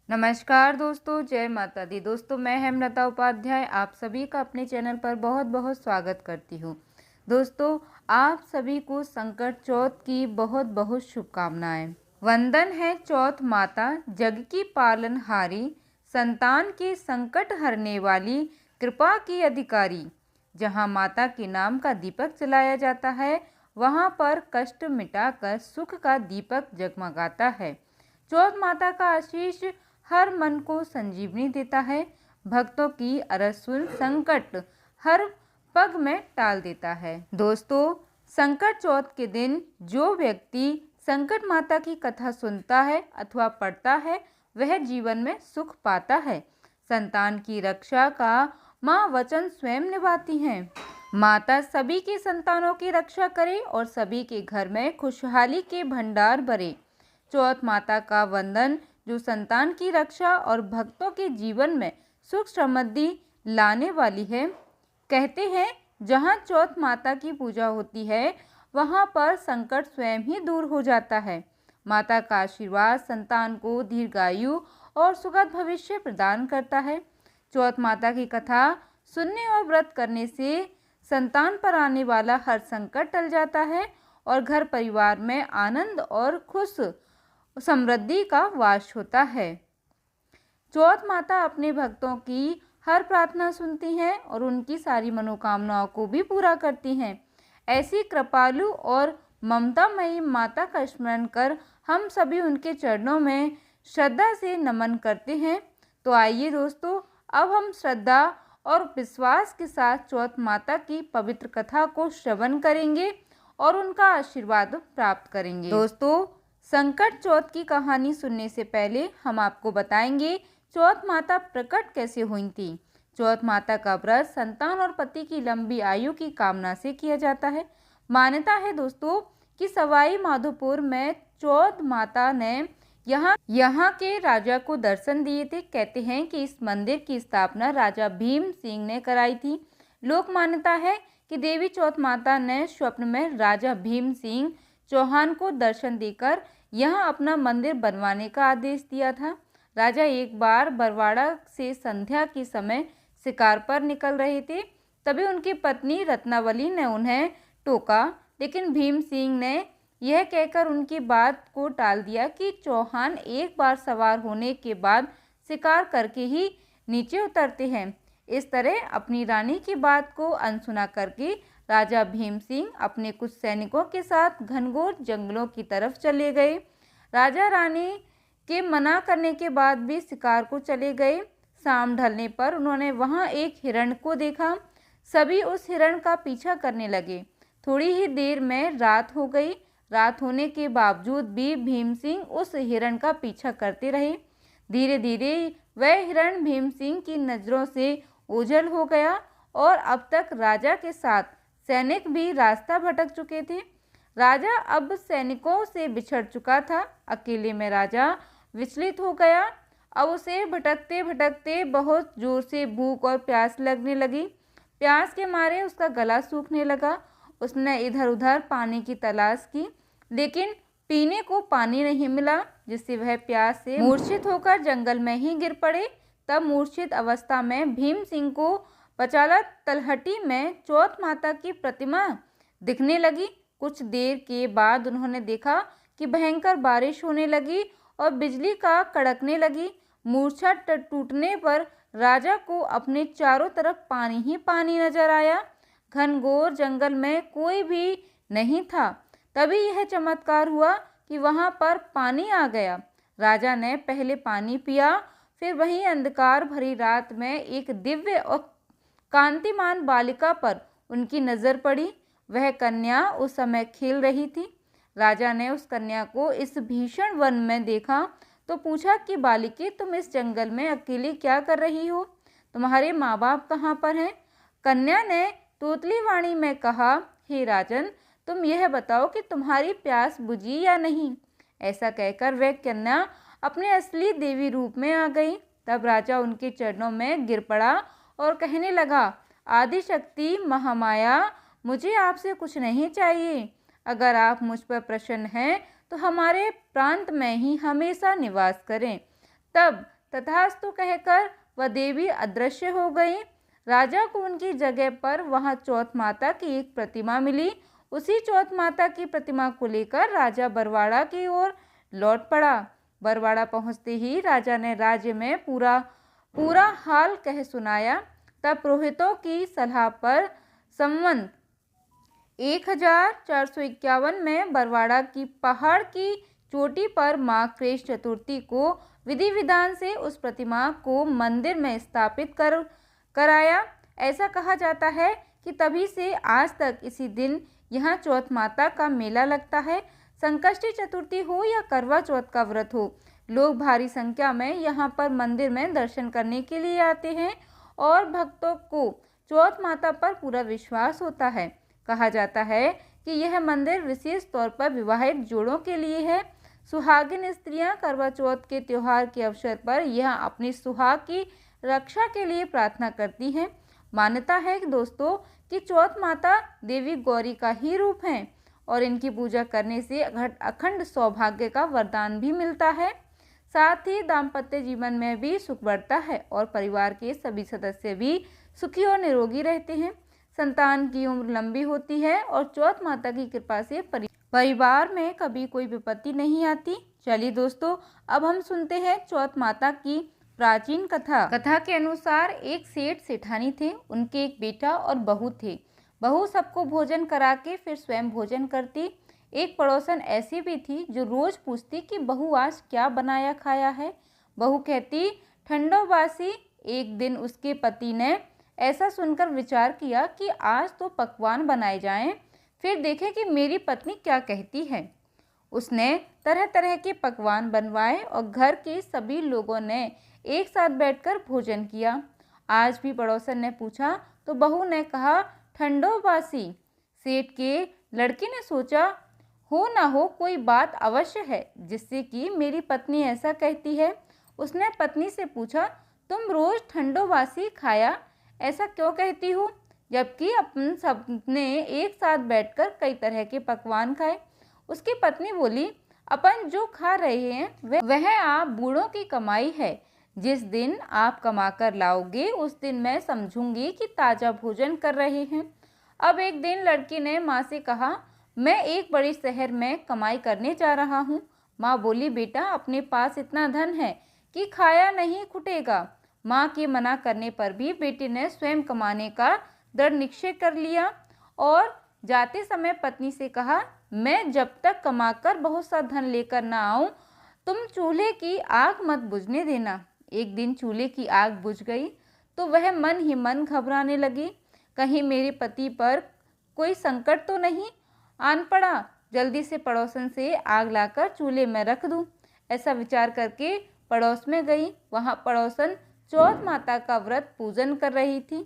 नमस्कार दोस्तों, जय माता दी। दोस्तों, मैं हेमलता उपाध्याय आप सभी का अपने चैनल पर बहुत बहुत स्वागत करती हूँ। दोस्तों, आप सभी को संकट चौथ की बहुत बहुत शुभकामनाएं। वंदन है चौथ माता, जग की पालनहारी, संतान के संकट हरने वाली, कृपा की अधिकारी। जहाँ माता के नाम का दीपक जलाया जाता है, वहाँ पर कष्ट मिटाकर सुख का दीपक जगमगाता है। चौथ माता का आशीष हर मन को संजीवनी देता है। भक्तों की अरज सुन संकट हर पग में टाल देता है। दोस्तों, संकट चौथ के दिन जो व्यक्ति संकट माता की कथा सुनता है अथवा पढ़ता है, वह जीवन में सुख पाता है। संतान की रक्षा का माँ वचन स्वयं निभाती हैं। माता सभी के संतानों की रक्षा करे और सभी के घर में खुशहाली के भंडार भरे। चौथ माता का वंदन जो संतान की रक्षा और भक्तों के जीवन में सुख समृद्धि लाने वाली है। कहते हैं, जहाँ चौथ माता की पूजा होती है, वहाँ पर संकट स्वयं ही दूर हो जाता है। माता का आशीर्वाद संतान को दीर्घायु और सुखद भविष्य प्रदान करता है। चौथ माता की कथा सुनने और व्रत करने से संतान पर आने वाला हर संकट टल जाता है और घर परिवार में आनंद और खुश समृद्धि का वास होता है। चौथ माता अपने भक्तों की हर प्रार्थना सुनती हैं और उनकी सारी मनोकामनाओं को भी पूरा करती हैं। ऐसी कृपालु और ममतामयी माता का स्मरण कर हम सभी उनके चरणों में श्रद्धा से नमन करते हैं। तो आइए दोस्तों, अब हम श्रद्धा और विश्वास के साथ चौथ माता की पवित्र कथा को श्रवण करेंगे और उनका आशीर्वाद प्राप्त करेंगे। दोस्तों, संकट चौथ की कहानी सुनने से पहले हम आपको बताएंगे चौथ माता प्रकट कैसे हुई थी। चौथ माता का व्रत संतान और पति की लंबी आयु की कामना से किया जाता है। मान्यता है दोस्तों कि सवाई माधोपुर में चौथ माता ने यहाँ के राजा को दर्शन दिए थे। कहते हैं कि इस मंदिर की स्थापना राजा भीम सिंह ने कराई थी। लोक मान्यता है कि देवी चौथ माता ने स्वप्न में राजा भीम सिंह चौहान को दर्शन देकर यहाँ अपना मंदिर बनवाने का आदेश दिया था। राजा एक बार बरवाड़ा से संध्या के समय शिकार पर निकल रहे थे। तभी उनकी पत्नी रत्नावली ने उन्हें टोका, लेकिन भीम सिंह ने यह कहकर उनकी बात को टाल दिया कि चौहान एक बार सवार होने के बाद शिकार करके ही नीचे उतरते हैं। इस तरह अपनी रानी की बात को अनसुना करके राजा भीम सिंह अपने कुछ सैनिकों के साथ घनघोर जंगलों की तरफ चले गए। राजा रानी के मना करने के बाद भी शिकार को चले गए। शाम ढलने पर उन्होंने वहां एक हिरण को देखा। सभी उस हिरण का पीछा करने लगे। थोड़ी ही देर में रात हो गई। रात होने के बावजूद भी भीम सिंह उस हिरण का पीछा करते रहे। धीरे धीरे वह हिरण भीम सिंह की नज़रों से ओझल हो गया और अब तक राजा के साथ सैनिक भी रास्ता भटक चुके थे। राजा अब सैनिकों से बिछड़ चुका था। अकेले में राजा विचलित हो गया। अब उसे भटकते भटकते बहुत जोर से भूख और प्यास लगने लगी। प्यास के मारे उसका गला सूखने लगा। उसने इधर उधर पानी की तलाश की, लेकिन पीने को पानी नहीं मिला, जिससे वह प्यास से मूर्छित होकर जंगल में ही गिर पड़े। तब मूर्छित अवस्था में भीम सिंह को पचाला तलहटी में चौथ माता की प्रतिमा दिखने लगी। कुछ देर के बाद उन्होंने देखा कि भयंकर बारिश होने लगी और बिजली का कड़कने लगी। मूर्छा टूटने पर राजा को अपने चारों तरफ पानी ही पानी नजर आया। घनघोर जंगल में कोई भी नहीं था। तभी यह चमत्कार हुआ कि वहां पर पानी आ गया। राजा ने पहले पानी पिया, फिर वहीं अंधकार भरी रात में एक दिव्य और कांतिमान बालिका पर उनकी नजर पड़ी। वह कन्या उस समय खेल रही थी। राजा ने उस कन्या को इस भीषण वन में देखा तो पूछा कि बालिके, तुम इस जंगल में अकेले क्या कर रही हो? तुम्हारे माँ बाप कहाँ पर हैं? कन्या ने तोतली वाणी में कहा, हे राजन, तुम यह बताओ कि तुम्हारी प्यास बुझी या नहीं। ऐसा कहकर वह कन्या अपने असली देवी रूप में आ गई। तब राजा उनके चरणों में गिर पड़ा और कहने लगा, आदिशक्ति महामाया, मुझे आपसे कुछ नहीं चाहिए। अगर आप मुझ पर प्रसन्न हैं तो हमारे प्रांत में ही हमेशा निवास करें। तब तथास्तु कहकर वह देवी अदृश्य हो गई। राजा को उनकी जगह पर वहां चौथ माता की एक प्रतिमा मिली। उसी चौथ माता की प्रतिमा को लेकर राजा बरवाड़ा की ओर लौट पड़ा। बरवाड़ा पहुंचते ही राजा ने राज्य में पूरा हाल कह सुनाया। तब पुरोहितों की सलाह पर संवत 1451 में बरवाड़ा की पहाड़ की चोटी पर माँ कृष्ण चतुर्थी को विधि विधान से उस प्रतिमा को मंदिर में स्थापित कराया। ऐसा कहा जाता है कि तभी से आज तक इसी दिन यहाँ चौथ माता का मेला लगता है। संकष्टी चतुर्थी हो या करवा चौथ का व्रत हो, लोग भारी संख्या में यहाँ पर मंदिर में दर्शन करने के लिए आते हैं और भक्तों को चौथ माता पर पूरा विश्वास होता है। कहा जाता है कि यह मंदिर विशेष तौर पर विवाहित जोड़ों के लिए है। सुहागिन स्त्रियां करवा चौथ के त्योहार के अवसर पर यह अपनी सुहाग की रक्षा के लिए प्रार्थना करती हैं। मान्यता है कि दोस्तों कि चौथ माता देवी गौरी का ही रूप है और इनकी पूजा करने से अखंड सौभाग्य का वरदान भी मिलता है। साथ ही दाम्पत्य जीवन में भी सुख बढ़ता है और परिवार के सभी सदस्य भी सुखी और निरोगी रहते हैं। संतान की उम्र लंबी होती है और चौथ माता की कृपा से परिवार में कभी कोई विपत्ति नहीं आती। चलिए दोस्तों, अब हम सुनते हैं चौथ माता की प्राचीन कथा के अनुसार एक सेठ सेठानी थे। उनके एक बेटा और बहू थे। बहू सबको भोजन करा के फिर स्वयं भोजन करती। एक पड़ोसन ऐसी भी थी जो रोज पूछती कि बहू आज क्या बनाया खाया है। बहू कहती ठंडो बासी। एक दिन उसके पति ने ऐसा सुनकर विचार किया कि आज तो पकवान बनाए जाएं, फिर देखें कि मेरी पत्नी क्या कहती है। उसने तरह तरह के पकवान बनवाए और घर के सभी लोगों ने एक साथ बैठकर भोजन किया। आज भी पड़ोसन ने पूछा तो बहू ने कहा ठंडो बासी। सेठ के लड़के ने सोचा हो ना हो कोई बात अवश्य है जिससे कि मेरी पत्नी ऐसा कहती है। उसने पत्नी से पूछा तुम रोज ठंडो बासी खाया ऐसा क्यों कहती हो, जबकि अपन सब ने एक साथ बैठकर कई तरह के पकवान खाए। उसकी पत्नी बोली अपन जो खा रहे हैं वह आप बूढ़ों की कमाई है। जिस दिन आप कमा कर लाओगे उस दिन मैं समझूंगी कि ताज़ा भोजन कर रहे हैं। अब एक दिन लड़की ने माँ से कहा मैं एक बड़े शहर में कमाई करने जा रहा हूँ। माँ बोली बेटा अपने पास इतना धन है कि खाया नहीं खुटेगा। माँ के मना करने पर भी बेटी ने स्वयं कमाने का दृढ़ निश्चय कर लिया और जाते समय पत्नी से कहा मैं जब तक कमाकर बहुत सा धन लेकर ना आऊं तुम चूल्हे की आग मत बुझने देना। एक दिन चूल्हे की आग बुझ गई तो वह मन ही मन घबराने लगी, कहीं मेरे पति पर कोई संकट तो नहीं आन पड़ा। जल्दी से पड़ोसन से आग लाकर चूल्हे में रख दूं। ऐसा विचार करके पड़ोस में गई। वहाँ पड़ोसन चौथ माता का व्रत पूजन कर रही थी।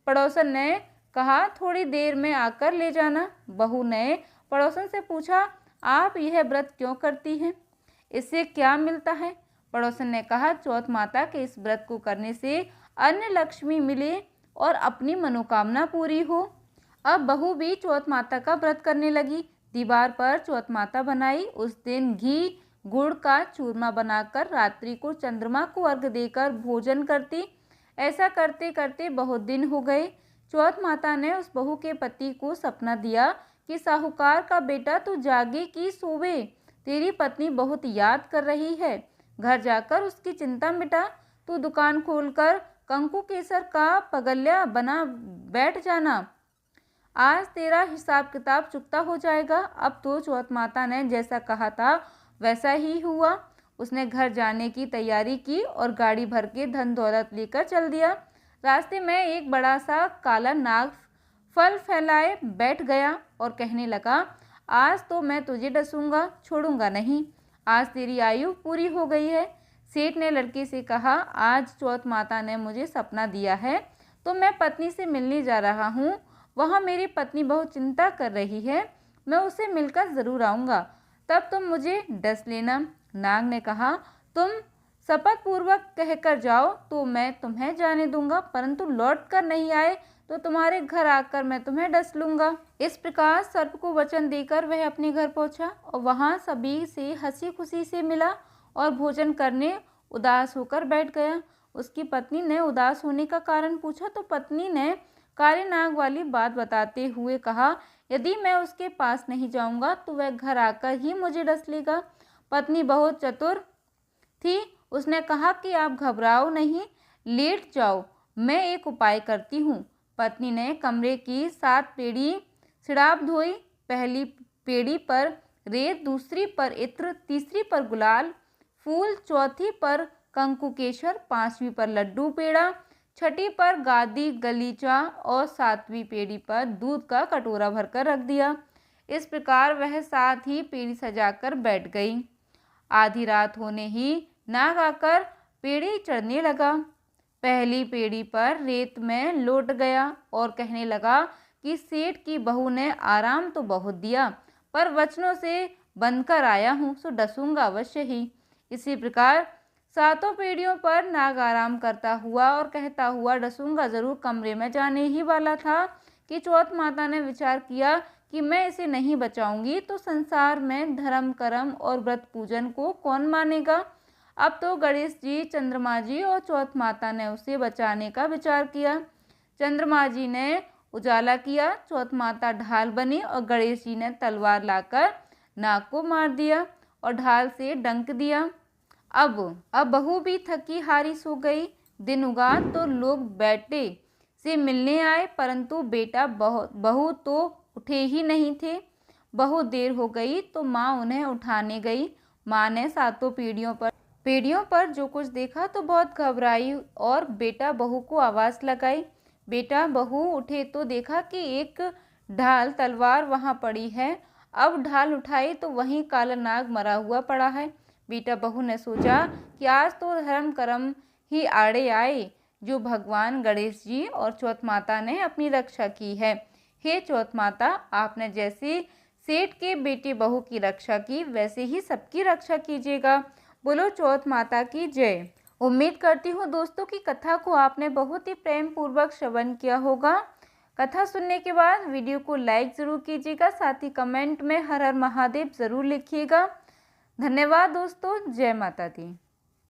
पड़ोसन ने कहा थोड़ी देर में आकर ले जाना। बहू ने पड़ोसन से पूछा आप यह व्रत क्यों करती हैं, इससे क्या मिलता है। पड़ोसन ने कहा चौथ माता के इस व्रत को करने से अन्न लक्ष्मी मिले और अपनी मनोकामना पूरी हो। अब बहू भी चौथ माता का व्रत करने लगी। दीवार पर चौथ माता बनाई। उस दिन घी गुड़ का चूरमा बनाकर रात्रि को चंद्रमा को अर्घ्य देकर भोजन करती। ऐसा करते करते बहुत दिन हो गए। चौथ माता ने उस बहू के पति को सपना दिया कि साहूकार का बेटा तू जागे कि सोवे, तेरी पत्नी बहुत याद कर रही है। घर जाकर उसकी चिंता मिटा। तू दुकान खोलकर कंकु केसर का पगल्या बना बैठ जाना। आज तेरा हिसाब किताब चुकता हो जाएगा। अब तो चौथ माता ने जैसा कहा था वैसा ही हुआ। उसने घर जाने की तैयारी की और गाड़ी भर के धन दौलत लेकर चल दिया। रास्ते में एक बड़ा सा काला नाग फल फैलाए बैठ गया और कहने लगा आज तो मैं तुझे डसूंगा, छोड़ूंगा नहीं। आज तेरी आयु पूरी हो गई है। सेठ ने लड़के से कहा आज चौथ माता ने मुझे सपना दिया है तो मैं पत्नी से मिलने जा रहा हूँ। वहाँ मेरी पत्नी बहुत चिंता कर रही है, मैं उसे मिलकर ज़रूर आऊँगा, तब तुम मुझे डस लेना। नाग ने कहा तुम शपथ पूर्वक कहकर जाओ तो मैं तुम्हें जाने दूंगा, परंतु लौट कर नहीं आए तो तुम्हारे घर आकर मैं तुम्हें डस लूंगा। इस प्रकार सर्प को वचन देकर वह अपने घर पहुंचा और वहां सभी से हंसी खुशी से मिला और भोजन करने उदास होकर बैठ गया। उसकी पत्नी ने उदास होने का कारण पूछा तो पत्नी ने काले नाग वाली बात बताते हुए कहा, यदि मैं उसके पास नहीं जाऊंगा तो वह घर आकर ही मुझे डस लेगा। पत्नी बहुत चतुर थी, उसने कहा कि आप घबराओ नहीं, लेट जाओ, मैं एक उपाय करती हूँ। पत्नी ने कमरे की 7 पेड़ी सिड़ाप धोई। पहली पेड़ी पर रेत, दूसरी पर इत्र, तीसरी पर गुलाल फूल, चौथी पर कंकु केसर, 5वीं पर लड्डू पेड़ा, छठी पर गादी गलीचा और 7वीं पेड़ी पर दूध का कटोरा भरकर रख दिया। इस प्रकार वह 7 ही पेड़ी सजाकर बैठ गई। आधी रात होने ही नाग आकर पेड़ी चढ़ने लगा। पहली पेड़ी पर रेत में लौट गया और कहने लगा कि सेठ की बहू ने आराम तो बहुत दिया, पर वचनों से बनकर आया हूँ, सो डसूंगा अवश्य ही। इसी प्रकार 7 पेड़ियों पर नाग आराम करता हुआ और कहता हुआ डसूंगा जरूर कमरे में जाने ही वाला था कि चौथ माता ने विचार किया कि मैं इसे नहीं बचाऊंगी तो संसार में धर्म कर्म और व्रत पूजन को कौन मानेगा। अब तो गणेश जी, चंद्रमा जी और चौथ माता ने उसे बचाने का विचार किया। चंद्रमा जी ने उजाला किया, चौथ माता ढाल बनी और गणेश जी ने तलवार लाकर नाग को मार दिया और ढाल से डंक दिया। अब बहू भी थकी हारी सो गई। दिन उगा तो लोग बेटे से मिलने आए, परंतु बेटा बहू तो उठे ही नहीं थे। बहुत देर हो गई तो माँ उन्हें उठाने गई। माँ ने 7 पेड़ियों पर जो कुछ देखा तो बहुत घबराई और बेटा बहू को आवाज़ लगाई। बेटा बहू उठे तो देखा कि एक ढाल तलवार वहाँ पड़ी है। अब ढाल उठाई तो वहीं काला नाग मरा हुआ पड़ा है। बेटा बहू ने सोचा कि आज तो धर्म कर्म ही आड़े आए, जो भगवान गणेश जी और चौथ माता ने अपनी रक्षा की है। हे चौथ माता, आपने जैसे सेठ के बेटे बहू की रक्षा की वैसे ही सबकी रक्षा कीजिएगा। बोलो चौथ माता की जय। उम्मीद करती हूँ दोस्तों की कथा को आपने बहुत ही प्रेम पूर्वक श्रवण किया होगा। कथा सुनने के बाद वीडियो को लाइक ज़रूर कीजिएगा, साथ ही कमेंट में हर हर महादेव ज़रूर लिखिएगा। धन्यवाद दोस्तों, जय माता दी।